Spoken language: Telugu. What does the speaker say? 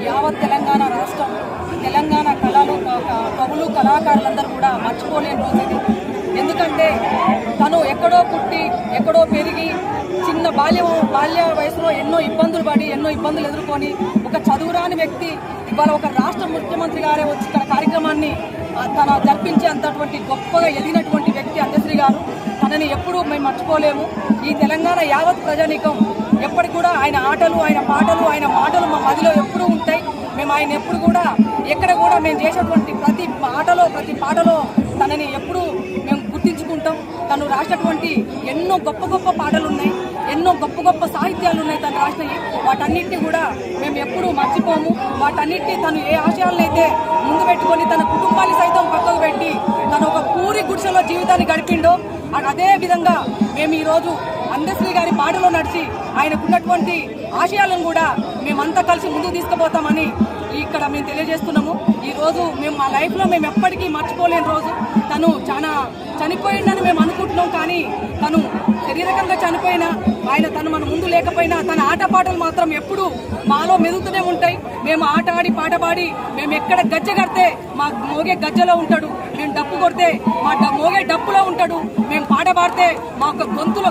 యావత్ తెలంగాణ రాష్ట్రం, తెలంగాణ కవులు కళాకారులందరూ కూడా మర్చిపోలేని రోజు ఇది. ఎందుకంటే తను ఎక్కడో పుట్టి ఎక్కడో పెరిగి చిన్న బాల్య వయసులో ఎన్నో ఇబ్బందులు పడి ఎన్నో ఇబ్బందులు ఎదుర్కొని ఒక చదువురాని వ్యక్తి ఇవాళ ఒక రాష్ట్ర ముఖ్యమంత్రి గారే వచ్చి ఇక్కడ కార్యక్రమాన్ని తన జరిపించేంతటువంటి గొప్పగా ఎదిగినటువంటి వ్యక్తి అందశ్రీ గారు. తనని ఎప్పుడూ మేము మర్చిపోలేము. ఈ తెలంగాణ యావత్ ప్రజానీకం ఎప్పటికి కూడా ఆయన ఆటలు, ఆయన పాటలు, ఆయన మాటలు మా మదిలో ఎప్పుడూ ఉంటాయి. మేము ఆయన ఎప్పుడు కూడా ఎక్కడ కూడా మేము చేసేటువంటి ప్రతి ఆటలో ప్రతి పాటలో తనని ఎప్పుడూ మేము గుర్తించుకుంటాం. తను రాసినటువంటి ఎన్నో గొప్ప గొప్ప పాటలు ఉన్నాయి, ఎన్నో గొప్ప గొప్ప సాహిత్యాలు ఉన్నాయి తను రాసినవి. వాటన్నిటిని కూడా మేము ఎప్పుడూ మర్చిపోము. వాటన్నిటిని తను ఏ ఆశయాలనైతే ముందు పెట్టుకొని తన కుటుంబాన్ని సైతం పక్కకు పెట్టి తను ఒక పూరి గుడిసెలో జీవితాన్ని గడిపిండో అదే విధంగా మేము ఈరోజు అందశ్రీ గారి బాటలో నడిచి ఆయనకున్నటువంటి ఆశయాలను కూడా మేమంతా కలిసి ముందుకు తీసుకుపోతామని ఇక్కడ మేము తెలియజేస్తున్నాము. ఈరోజు మేము మా లైఫ్లో మేము ఎప్పటికీ మర్చిపోలేని రోజు. తను చాలా చనిపోయిందని మేము అనుకుంటున్నాం, కానీ తను శరీరకంగా చనిపోయినా తను మన ముందు లేకపోయినా తన ఆటపాటలు మాత్రం ఎప్పుడూ మాలో మెదుగుతూనే ఉంటాయి. మేము ఆట ఆడి పాట పాడి మేము ఎక్కడ గజ్జె కడితే మా మోగే గజ్జలో ఉంటాడు, మేము డప్పు కొడితే మా మోగే డప్పులో ఉంటాడు, మేము పాట పాడితే మా గొంతులో